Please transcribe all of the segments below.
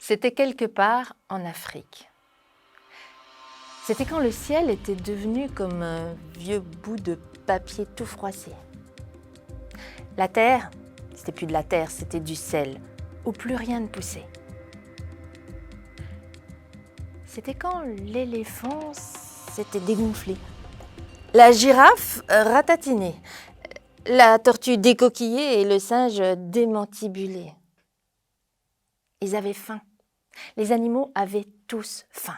C'était quelque part en Afrique. C'était quand le ciel était devenu comme un vieux bout de papier tout froissé. La terre, c'était plus de la terre, c'était du sel, où plus rien ne poussait. C'était quand l'éléphant s'était dégonflé, la girafe ratatinée, la tortue décoquillée et le singe démantibulé. Ils avaient faim. Les animaux avaient tous faim.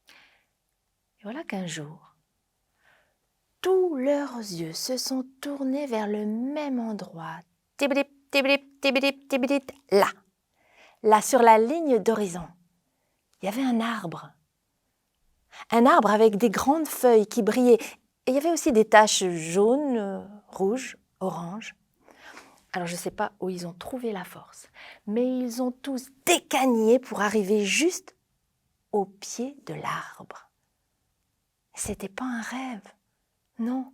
Et voilà qu'un jour, tous leurs yeux se sont tournés vers le même endroit. Tiblip, tiblip, tiblip, tiblip, là. Là, sur la ligne d'horizon, il y avait un arbre. Un arbre avec des grandes feuilles qui brillaient. Et il y avait aussi des taches jaunes, rouges, oranges. Alors je ne sais pas où ils ont trouvé la force, mais ils ont tous décagné pour arriver juste au pied de l'arbre. C'était pas un rêve, non,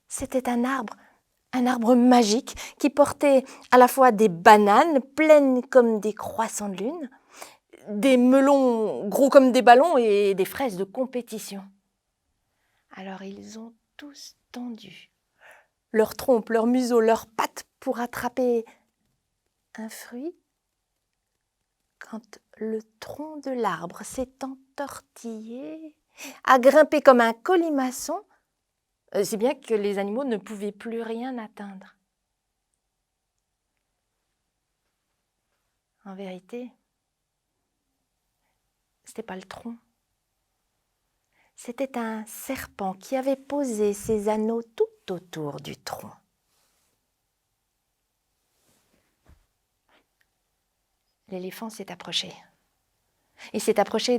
c'était un arbre magique qui portait à la fois des bananes pleines comme des croissants de lune, des melons gros comme des ballons et des fraises de compétition. Alors ils ont tous tendu leur trompe, leur museau, leurs pattes pour attraper un fruit. Quand le tronc de l'arbre s'est entortillé, a grimpé comme un colimaçon, si bien que les animaux ne pouvaient plus rien atteindre. En vérité, ce n'était pas le tronc. C'était un serpent qui avait posé ses anneaux tout autour du tronc. L'éléphant s'est approché. Il s'est approché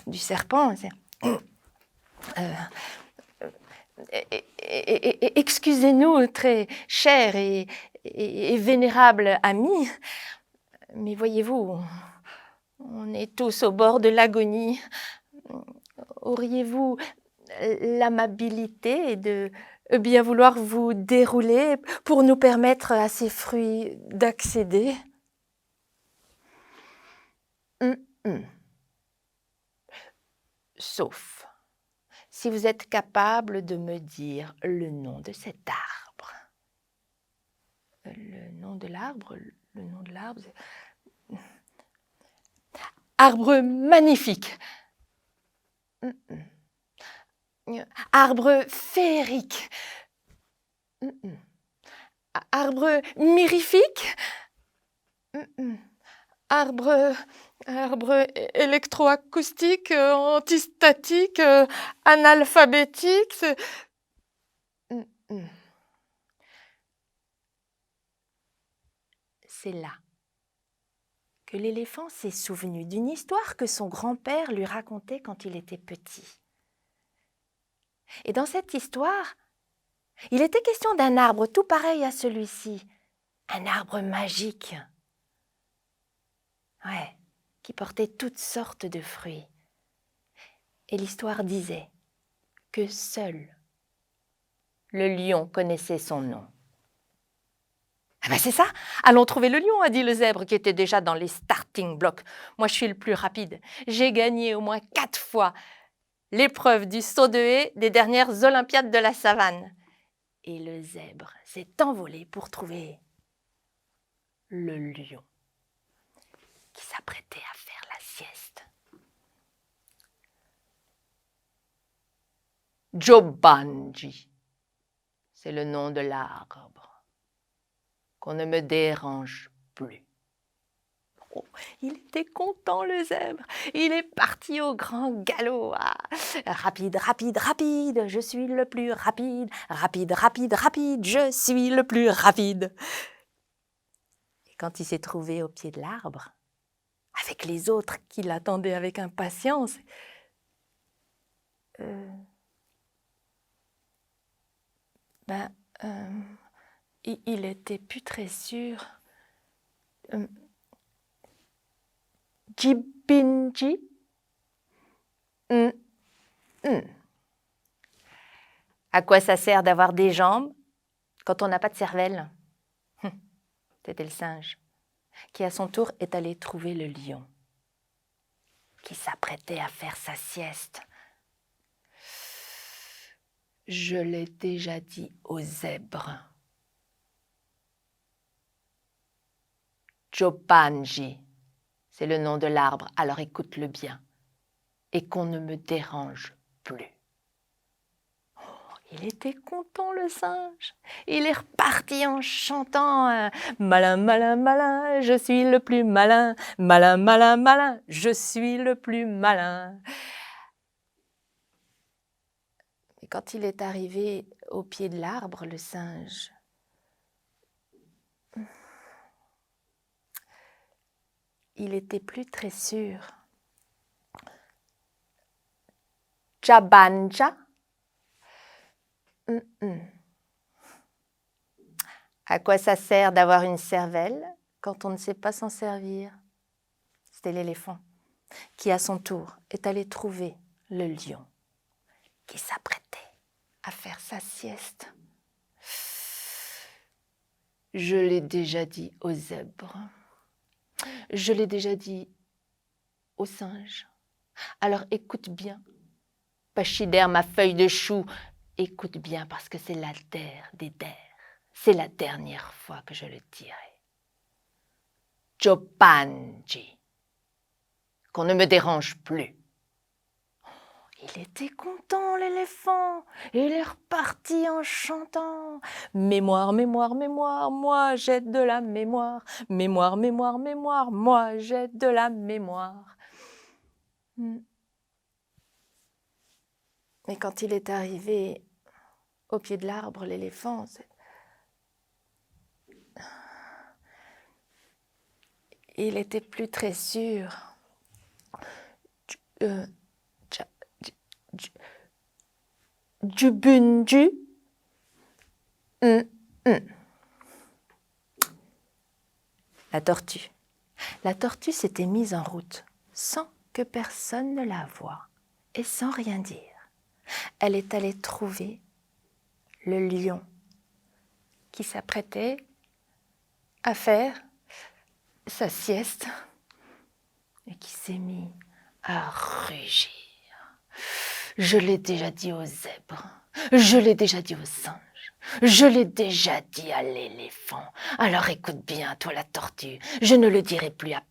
du serpent. Excusez-nous, très cher et vénérable ami, mais voyez-vous, on est tous au bord de l'agonie. Auriez-vous l'amabilité de bien vouloir vous dérouler pour nous permettre à ces fruits d'accéder? Sauf si vous êtes capable de me dire le nom de cet arbre. Le nom de l'arbre, c'est... Arbre magnifique. Arbre féerique. Arbre mirifique. Arbre électroacoustique, antistatique, analphabétique. C'est là que l'éléphant s'est souvenu d'une histoire que son grand-père lui racontait quand il était petit. Et dans cette histoire, il était question d'un arbre tout pareil à celui-ci, un arbre magique, qui portait toutes sortes de fruits. Et l'histoire disait que seul le lion connaissait son nom. Ah ben c'est ça, allons trouver le lion, a dit le zèbre qui était déjà dans les starting blocks. Moi je suis le plus rapide, j'ai gagné au moins 4 fois l'épreuve du saut de haie des dernières Olympiades de la savane. Et le zèbre s'est envolé pour trouver le lion qui s'apprêtait à faire la sieste. Jobanji, c'est le nom de l'arbre. Qu'on ne me dérange plus. Oh, il était content le zèbre, il est parti au grand galop. Ah, rapide, rapide, rapide, je suis le plus rapide. Rapide, rapide, rapide, je suis le plus rapide. Et quand il s'est trouvé au pied de l'arbre, avec les autres qui l'attendaient avec impatience, il était plus très sûr. Jibinji. À quoi ça sert d'avoir des jambes quand on n'a pas de cervelle? C'était le singe. qui à son tour est allé trouver le lion, qui s'apprêtait à faire sa sieste. Je l'ai déjà dit au zèbre. Jobanji, c'est le nom de l'arbre, alors écoute-le bien. Et qu'on ne me dérange plus. Oh, il était content le singe. Il est reparti en chantant malin, malin, malin, je suis le plus malin. Malin, malin, malin, je suis le plus malin. Et quand il est arrivé au pied de l'arbre, le singe, il était plus très sûr. Jabanja. À quoi ça sert d'avoir une cervelle quand on ne sait pas s'en servir? C'était l'éléphant qui, à son tour, est allé trouver le lion qui s'apprêtait à faire sa sieste. Je l'ai déjà dit au zèbre. Je l'ai déjà dit au singe. Alors écoute bien. Pachyderme, ma feuille de chou, écoute bien parce que c'est la der des der. C'est la dernière fois que je le dirai. Jobanji, qu'on ne me dérange plus. Il était content, l'éléphant. Il est reparti en chantant. Mémoire, mémoire, mémoire, moi j'ai de la mémoire. Mémoire, mémoire, mémoire, moi j'ai de la mémoire. Mais quand il est arrivé au pied de l'arbre, l'éléphant, il était plus très sûr. Jubunju. La tortue. La tortue s'était mise en route sans que personne ne la voie et sans rien dire. Elle est allée trouver le lion qui s'apprêtait à faire sa sieste et qui s'est mis à rugir. Je l'ai déjà dit au zèbre, je l'ai déjà dit au singe, je l'ai déjà dit à l'éléphant. Alors écoute bien, toi la tortue, je ne le dirai plus à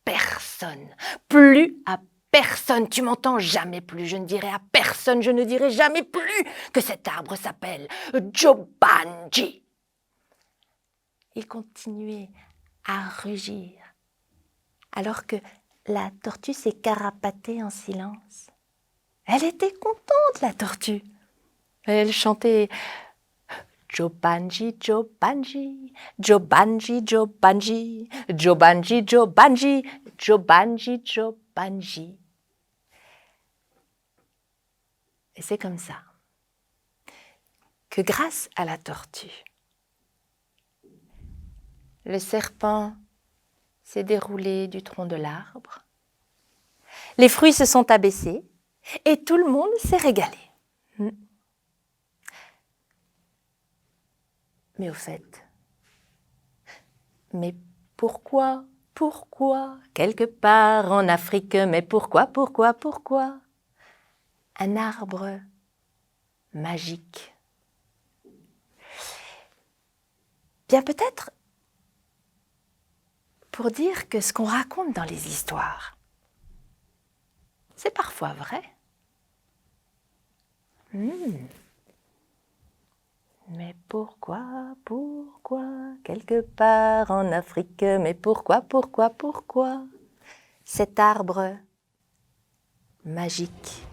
personne, plus à personne, tu m'entends, jamais plus, je ne dirai à personne, je ne dirai jamais plus que cet arbre s'appelle Jobanji. Il continuait à rugir, alors que la tortue s'est carapatée en silence. Elle était contente, la tortue. Elle chantait Jobanji, Jobanji, Jobanji, Jobanji, Jobanji, Jobanji, Jobanji, Jobanji. Et c'est comme ça que grâce à la tortue, le serpent s'est déroulé du tronc de l'arbre, les fruits se sont abaissés et tout le monde s'est régalé. Mais au fait, mais pourquoi, quelque part en Afrique, mais pourquoi un arbre magique? Bien peut-être pour dire que ce qu'on raconte dans les histoires, c'est parfois vrai. Mais pourquoi, quelque part en Afrique, mais pourquoi, cet arbre magique?